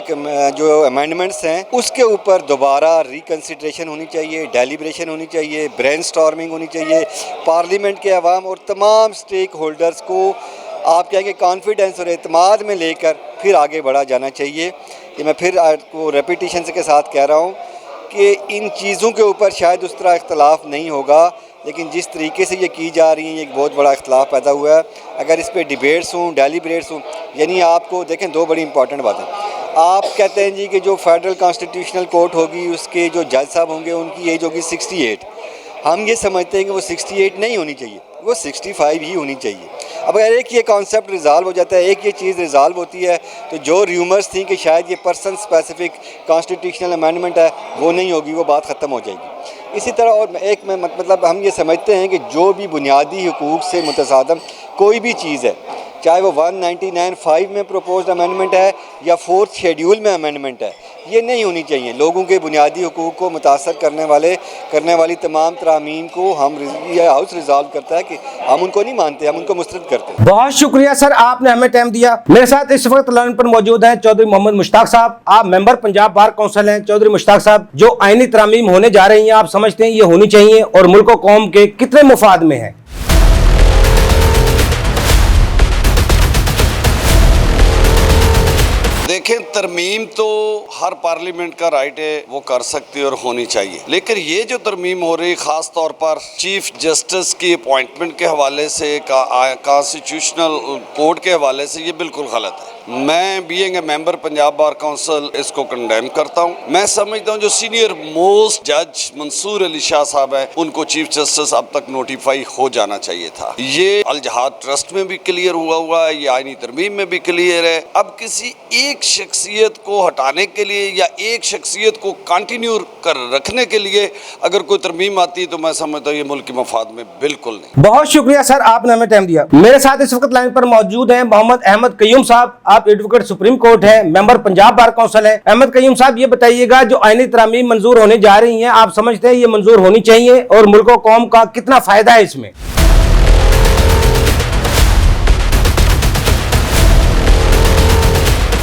जो अमेंडमेंट्स हैं उसके ऊपर दोबारा रिकन्सिडरेशन होनी चाहिए, डेलिब्रेशन होनी चाहिए, ब्रेनस्टॉर्मिंग होनी चाहिए। पार्लियामेंट के अवाम और तमाम स्टेक होल्डर्स को आप कहेंगे कॉन्फिडेंस और एतमाद में लेकर फिर आगे बढ़ा जाना चाहिए। ये मैं फिर आपको रेपिटेशन के साथ कह रहा हूँ कि इन चीज़ों के ऊपर शायद उस तरह इख्तलाफ नहीं होगा, लेकिन जिस तरीके से ये की जा रही हैं एक बहुत बड़ा इख्तलाफ पैदा हुआ है। अगर इस पे डिबेट्स हों, डेलिब्रेट्स हों, यानी आपको देखें दो बड़ी इंपॉर्टेंट बातें। आप कहते हैं जी कि जो फेडरल कॉन्स्टिट्यूशनल कोर्ट होगी उसके जो जज साहब होंगे उनकी एज होगी 68। हम ये समझते हैं कि वो 68 नहीं होनी चाहिए, वो 65 ही होनी चाहिए। अब अगर एक ये कॉन्सेप्ट रिजॉल्व हो जाता है, एक ये चीज़ रिजॉल्व होती है, तो जो र्यूमर्स थी कि शायद ये पर्सन स्पेसिफिक कॉन्स्टिट्यूशनल अमेंडमेंट है वो नहीं होगी, वो बात ख़त्म हो जाएगी। इसी तरह और एक में मतलब हम ये समझते हैं कि जो भी बुनियादी हुकूक से मुतसादम कोई भी चीज़ है, चाहे वो 199(5) में प्रपोज्ड अमेंडमेंट है या 4th शेड्यूल में अमेंडमेंट है, ये नहीं होनी चाहिए। लोगों के बुनियादी हुकूक को मुतासर करने वाली तमाम तरामीम को ये हाउस रिजॉल्व करता है कि हम उनको नहीं मानते, हम उनको मुस्तरद करते हैं। बहुत शुक्रिया सर, आपने हमें टाइम दिया। मेरे साथ इस वक्त लाइन पर मौजूद हैं चौधरी मोहम्मद मुश्ताक साहब। आप मेंबर पंजाब बार काउंसिल हैं। चौधरी मुश्ताक साहब, जो आईनी तरामीम होने जा रही हैं, आप समझते हैं ये होनी चाहिए और मुल्क और कौम के कितने मुफाद में है? देखें, तरमीम तो हर पार्लियामेंट का राइट है, वो कर सकती है और होनी चाहिए, लेकिन ये जो तरमीम हो रही खास तौर पर चीफ जस्टिस की अपॉइंटमेंट के हवाले से, कॉन्स्टिट्यूशनल कोर्ट के हवाले से, ये बिल्कुल गलत है। मैं being a member Punjab bar council इसको कंडेम करता हूँ। मैं समझता हूँ जो सीनियर मोस्ट जज मंसूर अली शाह साहब है, उनको चीफ जस्टिस अब तक नोटिफाई हो जाना चाहिए था। ये अल जहाद ट्रस्ट में भी क्लियर हुआ है, ये आईनी तरमीम में भी क्लियर है। अब किसी एक शख्सियत को हटाने के लिए या एक शख्सियत को कंटिन्यू कर रखने के लिए अगर कोई तरमीम आती है तो मैं समझता हूँ ये मुल्क के मफाद में बिल्कुल नहीं। बहुत शुक्रिया सर, आपने हमें टाइम दिया। मेरे साथ इस वक्त लाइन पर मौजूद हैं मोहम्मद अहमद कयूम साहब। आप एडवोकेट सुप्रीम कोर्ट है, मेंबर पंजाब बार काउंसिल है। अहमद कयूम साहब, ये बताइएगा जो आईनी तरामीम मंजूर होने जा रही हैं, आप समझते हैं ये मंजूर होनी चाहिए और मुल्क और कौम का कितना फायदा है इसमें?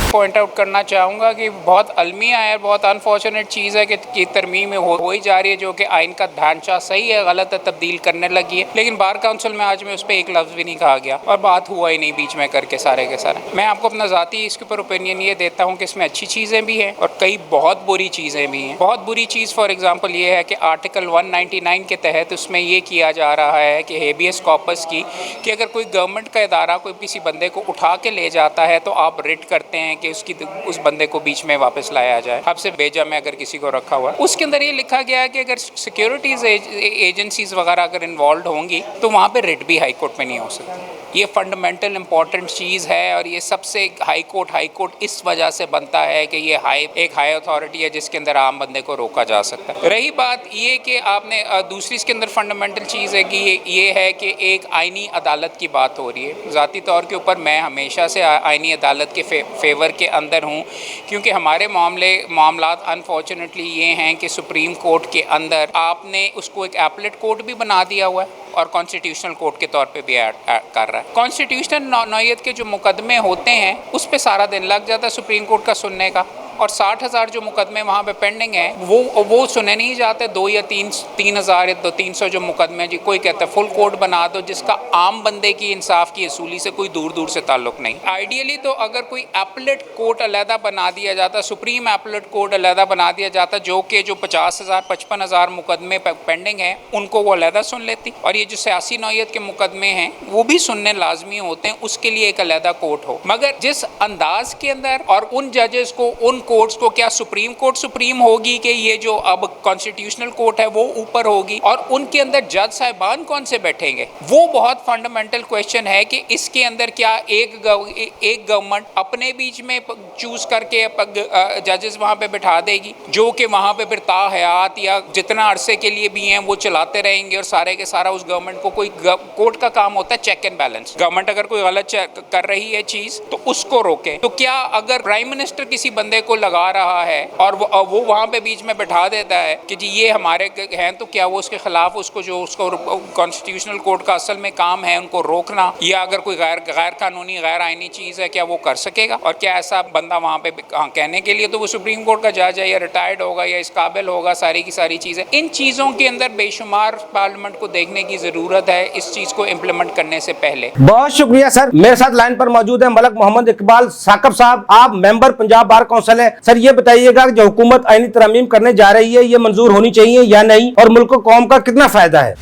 पॉइंट आउट करना चाहूँगा कि बहुत अलमिया है, बहुत अनफॉर्चुनेट चीज़ है कि तरमीम हो ही जा रही है, जो कि आइन का ढांचा सही है, गलत है, तब्दील करने लगी है। लेकिन बार काउंसिल में आज में उस पर एक लफ्ज़ भी नहीं कहा गया और बात हुआ ही नहीं बीच में करके सारे के सारे। मैं आपको अपना ज़ाती इसके ऊपर ओपिनियन ये देता हूँ कि इसमें अच्छी चीज़ें भी हैं और कई बहुत बुरी चीज़ें भी हैं। बहुत बुरी चीज़ फॉर एग्ज़ाम्पल ये है कि आर्टिकल 199 के तहत उसमें ये किया जा रहा है कि हेबियस कॉर्पस की, कि अगर कोई गवर्नमेंट का इदारा कोई किसी बंदे को उठा के ले जाता है तो आप रिट करते हैं कि कि उस बंदे को बीच में वापस लाया जाए, हब से बेजा में अगर किसी को रखा हुआ है। उसके अंदर ये लिखा गया है कि अगर सिक्योरिटीज एजेंसीज वगैरह अगर इन्वॉल्व होंगी तो वहाँ पे रिट भी हाई कोर्ट में नहीं हो सकती। ये फंडामेंटल इंपॉर्टेंट चीज़ है और ये सबसे हाई कोर्ट इस वजह से बनता है कि ये एक हाई अथॉरिटी है जिसके अंदर आम बंदे को रोका जा सकता है। रही बात ये कि आपने दूसरी इसके अंदर फंडामेंटल चीज़ है कि ये है कि एक आइनी अदालत की बात हो रही है। ज़ाती तौर के ऊपर मैं हमेशा से आइनी अदालत के फेवर के अंदर हूँ, क्योंकि हमारे मामलात अनफॉर्चुनेटली ये हैं कि सुप्रीम कोर्ट के अंदर आपने उसको एक एपलेट कोर्ट भी बना दिया हुआ है और कॉन्स्टिट्यूशनल कोर्ट के तौर पे भी ऐड कर रहा है। कॉन्स्टिट्यूशनल नौयत के जो मुकदमे होते हैं उस पे सारा दिन लग जाता है सुप्रीम कोर्ट का सुनने का, और 60,000 जो मुकदमे वहाँ पे पेंडिंग हैं वो सुने नहीं जाते। 2 या 3,000 या 300 जो मुकदमे जी कोई कहता है फुल कोर्ट बना दो जिसका आम बंदे की इंसाफ की असूली से कोई दूर से ताल्लुक नहीं। आइडियली तो अगर कोई एपलेट कोर्ट अलहदा बना दिया जाता, सुप्रीम एपलेट कोर्ट अलहदा बना दिया जाता, जो 50,000 55,000 मुकदमे पेंडिंग हैं उनको वो अलहदा सुन लेती, और ये जो सियासी नौयत के मुकदमे हैं वो भी सुनने लाजमी होते हैं, उसके लिए एक अलहदा कोर्ट हो। मगर जिस अंदाज के अंदर और उन जजेस को, उन कोर्ट्स को, क्या सुप्रीम कोर्ट सुप्रीम होगी कि ये जो अब कॉन्स्टिट्यूशनल कोर्ट है वो ऊपर होगी, और उनके अंदर जज साहिबान कौन से बैठेंगे, वो बहुत फंडामेंटल क्वेश्चन है कि इसके अंदर क्या एक गवर्नमेंट अपने बीच में चूज करके जजेस वहाँ पे बिठा देगी जो कि वहाँ पे फिर ताहयात या जितना अरसे के लिए भी हैं वो चलाते रहेंगे, और सारे के सारा उस गवर्नमेंट को, कोई कोर्ट का काम होता है चेक एंड बैलेंस। गवर्नमेंट अगर कोई गलत कर रही है चीज तो उसको रोके। तो क्या अगर प्राइम मिनिस्टर किसी बंदे को लगा रहा है और वो वहाँ पे बीच में बैठा देता है कि जी ये हमारे हैं, तो क्या वो उसके खिलाफ उसको कॉन्स्टिट्यूशनल कोर्ट का असल में काम है उनको रोकना, या अगर कोई गैर कानूनी गैर आईनी चीज़ है क्या वो कर सकेगा? और क्या ऐसा बंदा वहाँ पे कहने के लिए तो वो सुप्रीम कोर्ट का जज है या रिटायर्ड होगा या इस काबिल होगा? सारी की सारी चीज़ें, इन चीज़ों के अंदर बेशुमार पार्लियामेंट को देखने की ज़रूरत है इस चीज़ को इम्प्लीमेंट करने से पहले। बहुत शुक्रिया सर। मेरे साथ लाइन पर मौजूद है मलक मोहम्मद इकबाल साकब साहब, आप मेंबर पंजाब बार काउंसिल है। सर ये बताइएगा जो हुकूमत आईनी तरमीम करने जा रही है ये मंजूर होनी चाहिए या नहीं, और मुल्क को कौम का कितना फायदा है?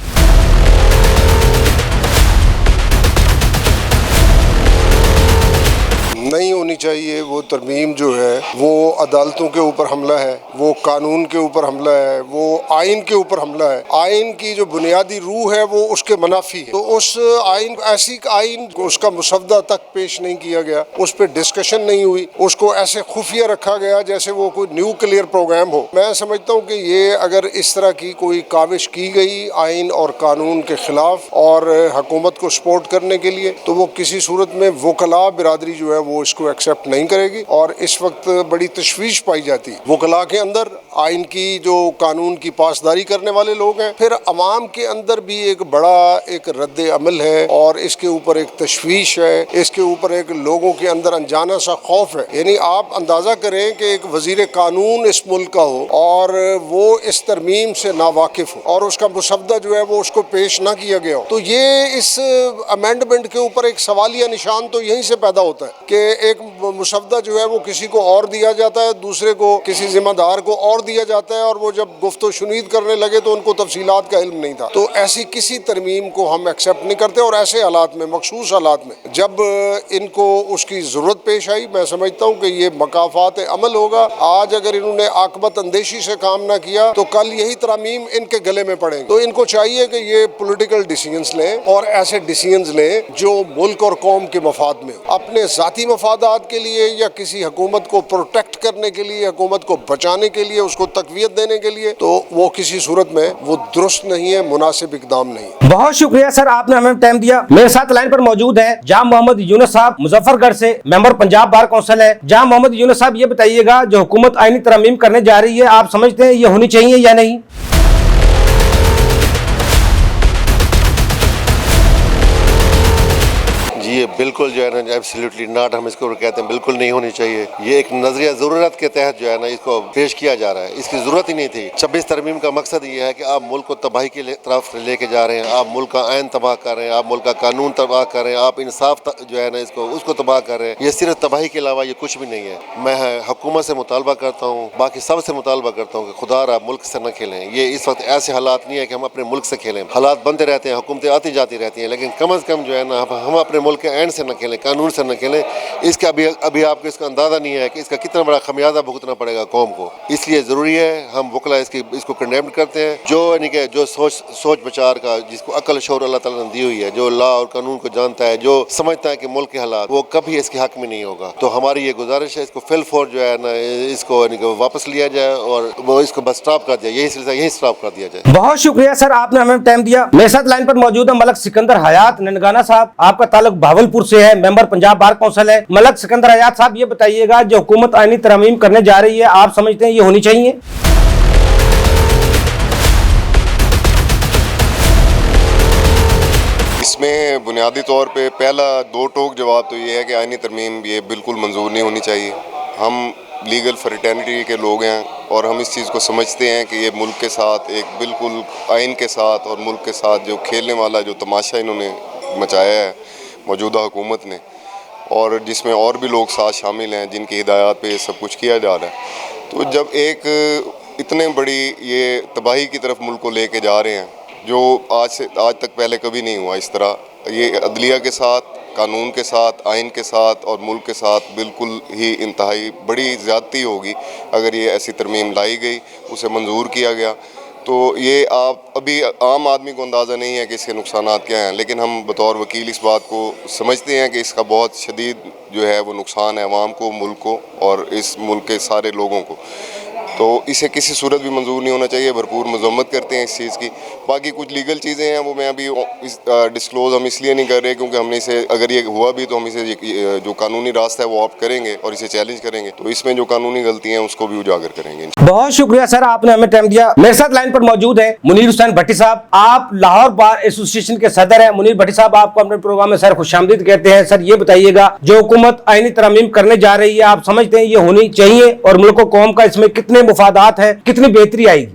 नहीं होनी चाहिए। वो तरमीम जो है वो अदालतों के ऊपर हमला है, वो कानून के ऊपर हमला है, वो आइन के ऊपर हमला है। आइन की जो बुनियादी रूह है वो उसके मुनाफी है। तो उस आइन, ऐसी आइन को उसका मुसवदा तक पेश नहीं किया गया, उस पर डिस्कशन नहीं हुई, उसको ऐसे खुफिया रखा गया जैसे वो कोई न्यूक्लियर प्रोग्राम हो। मैं समझता हूँ कि ये अगर इस तरह की कोई काविश की गई आइन और कानून के खिलाफ और हुकूमत को सपोर्ट करने के लिए, तो वो किसी सूरत में वकला बिरादरी जो है वो इसको एक्सेप्ट नहीं करेगी, और इस वक्त बड़ी तशवीश पाई जाती है वकला के अंदर, आइन की जो कानून की पासदारी करने वाले लोग हैं, फिर अवाम के अंदर भी एक बड़ा एक रद्द अमल है और इसके ऊपर एक तशवीश है, इसके ऊपर एक लोगों के अंदर अनजाना सा खौफ है। यानी आप अंदाज़ा करें कि एक वजीर कानून इस मुल्क का हो और वो इस तरमीम से नावाकिफ हो और उसका मुसवदा जो है वो उसको पेश ना किया गया हो, तो ये इस अमेंडमेंट के ऊपर एक सवालिया निशान तो यहीं से पैदा होता है कि एक मुसवदा जो है वो किसी को और दिया जाता है, दूसरे को, किसी जिम्मेदार को और दिया जाता है, और वो जब गुफ्तो शुनीद करने लगे तो उनको तफसीलात का इल्म नहीं था। तो ऐसी किसी तरमीम को हम एक्सेप्ट नहीं करते, और ऐसे हालात में, मखसूस हालात में जब इनको उसकी ज़रूरत पेश आई, मैं समझता हूँ कि ये मकाफात अमल होगा। आज अगर इन्होंने आकबत अंदेशी से काम ना किया तो कल यही तरमीम इनके गले में पड़ेंगे। तो इनको चाहिए कि ये पॉलिटिकल डिसीजंस लें और ऐसे डिसीजंस लें जो मुल्क और कौम के मफाद में हो। अपने ज़ाती मफादात के लिए या किसी हुकूमत को प्रोटेक्ट करने के लिए, हुकूमत को बचाने के लिए, उसको तकवीयत देने के लिए, तो वो किसी सूरत में वो दुरुस्त नहीं है, मुनासिब इकदाम नहीं है। बहुत शुक्रिया सर, आपने हमें टाइम दिया। मेरे साथ लाइन पर मौजूद है जाम मोहम्मद यूनुस साहब, मुजफ्फरगढ़ से, मेंबर पंजाब बार काउंसिल है। जाम मोहम्मद यूनुस साहब ये बताइएगा जो हुकूमत आईनी तरमीम करने जा रही है, आप समझते हैं ये होनी चाहिए या नहीं? ये बिल्कुल जो है ना, एब्सोल्युटली नॉट, हम इसको कहते हैं बिल्कुल नहीं होनी चाहिए। ये एक नजरिया ज़रूरत के तहत जो है ना इसको पेश किया जा रहा है, इसकी ज़रूरत ही नहीं थी। 26 तरमीम का मकसद ये है कि आप मुल्क को तबाही की तरफ लेके जा रहे हैं, आप मुल्क का आइन तबाह कर रहे हैं, आप मुल्क का कानून तबाह कर रहे हैं, आप इंसाफ जो है ना इसको उसको तबाह कर रहे हैं। ये सिर्फ तबाही के अलावा ये कुछ भी नहीं है। मैं हुकूमत से मुतालबा करता हूँ, बाकी सब से मुतालबा करता हूँ कि खुदा मुल्क से न खेलें। ये इस वक्त ऐसे हालात नहीं है कि हम अपने मुल्क से खेलें। हालात बनते रहते हैं, हुकूमतें आती जाती रहती हैं, लेकिन कम अज़ कम जो है ना हम अपने मुल्क के आइन से न खेलें, कानून से न खेलें। इसका अभी आपको इसका अंदाज़ा नहीं है कि इसका कितना बड़ा खमियाजा भुगतना पड़ेगा कौम को। इसलिए ज़रूरी है हम वकला इसको कंडेम करते हैं। जो यानी कि जो सोच विचार का, जिसको अक्ल शऊर अल्लाह ताला ने दी हुई है, जो लॉ और कानून को जानता है, जो समझता है कि मुल्क के हालात, वो कभी इसके हक में नहीं होगा। तो हमारी ये गुजारिश है, इसको फिल फॉर जो है ना, इसको यानी कि वापस लिया जाए और वो इसको बस स्टॉप कर दिया, यही सिलसिला यही स्टॉप कर दिया जाए। बहुत शुक्रिया सर, आपने हमें टाइम दिया। मेरे साथ लाइन पर मौजूद है मलक सिकंदर हयात ननगाना साहब। आपका ताल्लुक भावलपुर से है, मेंबर पंजाब बार काउंसिल है। मलक सिकंदर हयात साहब, ये बताइएगा जो हुकूमत आईनी तरमीम करने जा रही है, आप समझते हैं ये होनी चाहिए? इसमें बुनियादी तौर पे पहला दो टोक जवाब तो ये है कि आईनी तरमीम ये बिल्कुल मंजूर नहीं होनी चाहिए। हम लीगल फ्रेटर्निटी के लोग हैं और हम इस चीज़ को समझते हैं कि ये मुल्क के साथ एक बिल्कुल आइन के साथ और मुल्क के साथ जो खेलने वाला जो तमाशा इन्होंने मचाया है मौजूदा हुकूमत ने, और जिसमें और भी लोग साथ शामिल हैं जिनकी हिदायत पे ये सब कुछ किया जा रहा है। तो जब एक इतने बड़ी ये तबाही की तरफ मुल्क को लेके जा रहे हैं जो आज तक पहले कभी नहीं हुआ इस तरह, ये अदलिया के साथ, कानून के साथ, आइन के साथ और मुल्क के साथ बिल्कुल ही इंतहाई बड़ी ज़्यादती होगी अगर ये ऐसी तरमीम लाई गई, उसे मंजूर किया गया। तो ये आप अभी आम आदमी को अंदाज़ा नहीं है कि इसके नुकसानात क्या हैं, लेकिन हम बतौर वकील इस बात को समझते हैं कि इसका बहुत शदीद जो है वो नुकसान है अवाम को, मुल्क को और इस मुल्क के सारे लोगों को। तो इसे किसी सूरत भी मंजूर नहीं होना चाहिए। भरपूर मजम्मत करते हैं इस चीज़ की। बाकी कुछ लीगल चीज़ें हैं वो मैं अभी डिस्क्लोज़ हम इसलिए नहीं कर रहे क्योंकि हमने इसे, अगर ये हुआ भी तो हम इसे जो कानूनी रास्ता है वो ऑप्ट करेंगे और इसे चैलेंज करेंगे। तो इसमें जो कानूनी गलतियाँ हैं उसको भी उजागर करेंगे। बहुत शुक्रिया सर, आपने हमें टाइम दिया। मेरे साथ लाइन पर मौजूद है मुनीर हुसैन भट्टी साहब। आप लाहौर बार एसोसिएशन के सदर हैं। मुनीर भट्टी साहब, आपको अपने प्रोग्राम में सर खुशामदीद कहते हैं। सर ये बताइएगा जो हुकूमत आईनी तरमीम करने जा रही है, आप समझते हैं ये होनी चाहिए और मुल्क को कौम का इसमें कितने मुफादात है, कितनी बेहतरी आएगी?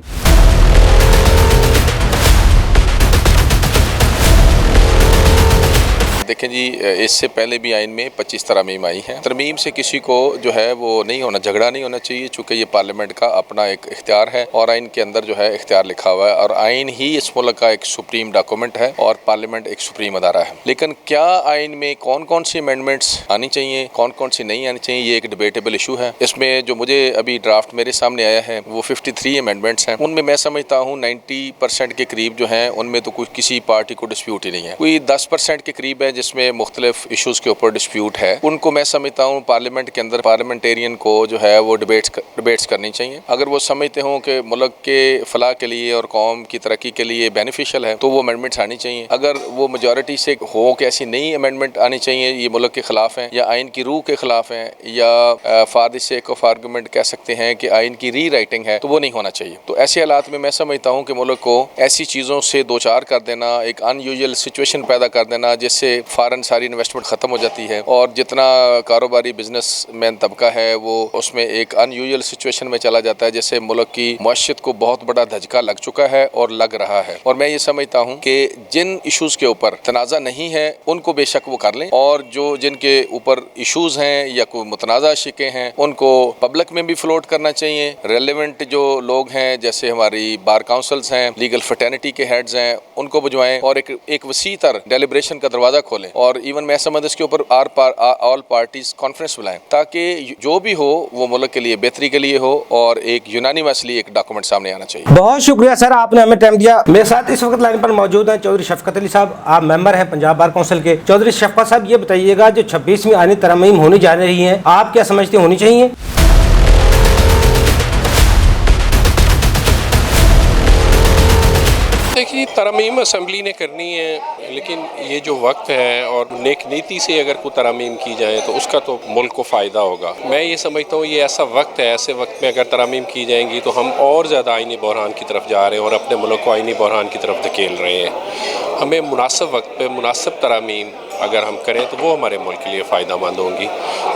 देखें जी, इससे पहले भी आइन में 25 तरमीम आई हैं। तरमीम से किसी को जो है वो नहीं होना, झगड़ा नहीं होना चाहिए, चूँकि ये पार्लियामेंट का अपना एक इख्तियार है और आइन के अंदर जो है इख्तियार लिखा हुआ है और आइन ही इस मुल्क का एक सुप्रीम डॉक्यूमेंट है और पार्लियामेंट एक सुप्रीम अदारा है। लेकिन क्या आइन में कौन कौन सी अमेंडमेंट्स आनी चाहिए, कौन कौन सी नहीं आनी चाहिए, ये एक डिबेटेबल इशू है। इसमें जो मुझे अभी ड्राफ्ट मेरे सामने आया है वो 53 अमेंडमेंट्स हैं। उनमें मैं समझता हूँ 90% के करीब जो हैं उनमें तो कुछ किसी पार्टी को डिस्प्यूट ही नहीं है। कोई 10% के करीब है जिसमें मुख्तलिफ इशूज़ के ऊपर डिस्प्यूट है। उनको मैं समझता हूँ पार्लियामेंट के अंदर पार्लियामेंटेरियन को जो है वो डिबेट्स करनी चाहिए। अगर वो समझते हों कि मुल्क के फलाह के लिए और कौम की तरक्की के लिए बेनिफिशियल है तो वो अमेंडमेंट्स आनी चाहिए। अगर वो मेजॉरिटी से हो कि ऐसी नई अमेंडमेंट आनी चाहिए, ये मुल्क के ख़िलाफ़ हैं या आइन की रूह के ख़िलाफ़ हैं या for the sake of argument कह सकते हैं कि आइन की री राइटिंग है, तो वो नहीं होना चाहिए। तो ऐसे हालात में मैं समझता हूँ कि मुल्क को ऐसी चीज़ों से दो चार कर देना, एक अनयूजुअल सिचुएशन पैदा कर देना जिससे फ़ौरन सारी इन्वेस्टमेंट ख़त्म हो जाती है और जितना कारोबारी बिजनेसमैन तबका है वो उसमें एक अनयूजुअल सिचुएशन में चला जाता है, जिससे मुल्क की मईशत को बहुत बड़ा धचका लग चुका है और लग रहा है। और मैं ये समझता हूँ कि जिन इशूज़ के ऊपर तनाज़ा नहीं है उनको बेशक वो कर लें और जो जिनके ऊपर इशूज़ हैं या कोई मुतनाज़ा शिकें हैं उनको पब्लिक में भी फ्लोट करना चाहिए। रेलेवेंट जो लोग हैं जैसे हमारी बार काउंसिल्स हैं, लीगल फ्रेटर्निटी के हेड्स हैं, उनको बुझवाएं और एक वसी तर डेलिब्रेशन का दरवाज़ा खोलें। और इवन मैं समझ इसके ऊपर ऑल पार्टीज कॉन्फ्रेंस बुलाएं ताकि जो भी हो वो मुल्क के लिए बेहतरी के लिए हो और एक यूनानिमसली एक डॉक्यूमेंट सामने आना चाहिए। बहुत शुक्रिया सर, आपने हमें टाइम दिया। मेरे साथ इस वक्त लाइन पर मौजूद हैं चौधरी शफकत अली साहब। आप मेंबर हैं पंजाब बार काउंसिल के। चौधरी शफकत साहब, ये बताइएगा जो 26वीं आईनी तरमीम होने जा रही है, आप क्या समझते होनी चाहिए? देखिए, तरमीम असम्बली ने करनी है, लेकिन ये जो वक्त है और नेक नीति से अगर कोई तरमीम की जाए तो उसका तो मुल्क को फ़ायदा होगा। मैं ये समझता हूँ ये ऐसा वक्त है, ऐसे वक्त में अगर तरमीम की जाएंगी तो हम और ज़्यादा आइनी बहरान की तरफ जा रहे हैं और अपने मुल्क को आइनी बहरान की तरफ धकेल रहे हैं। हमें मुनासिब वक्त पे मुनासिब तरमीम अगर हम करें तो वो हमारे मुल्क के लिए फ़ायदा मंद होंगी।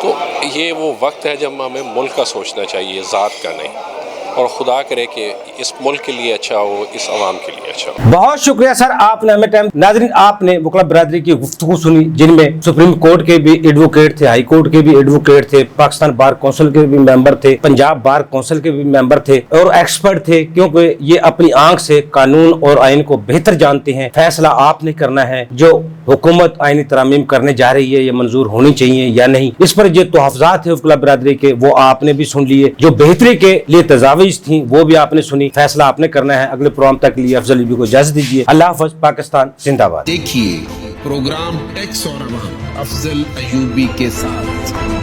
तो ये वो वक्त है जब हमें मुल्क का सोचना चाहिए, ज़ात का नहीं। اور خدا کرے کہ اس ملک کے لیے اچھا ہو, اس عوام کے لیے اچھا ہو. بہت شکریہ سر, آپ نے ہمیں ٹائم. ناظرین, آپ نے وکلا برادری کی گفتگو سنی, جن میں سپریم کورٹ کے بھی ایڈوکیٹ تھے, ہائی کورٹ کے بھی ایڈوکیٹ تھے, پاکستان بار کونسل کے بھی ممبر تھے, پنجاب بار کونسل کے بھی ممبر تھے اور ایکسپرٹ تھے, کیونکہ یہ اپنی آنکھ سے قانون اور آئین کو بہتر جانتے ہیں. فیصلہ آپ نے کرنا ہے, جو حکومت آئینی ترامیم کرنے جا رہی ہے یہ منظور ہونی چاہیے یا نہیں. اس پر جو تحفظات ہیں وکلا برادری کے وہ آپ نے بھی سن لیے, جو بہتری کے لیے تجاویز تھیں وہ بھی آپ نے سنی. فیصلہ آپ نے کرنا ہے. اگلے پروگرام تک کے لیے افضل ایوبی کو اجازت دیجیے. اللہ حافظ. پاکستان زندہ باد. دیکھیے پروگرام ٹیکس اور عوام افضل ایوبی کے ساتھ.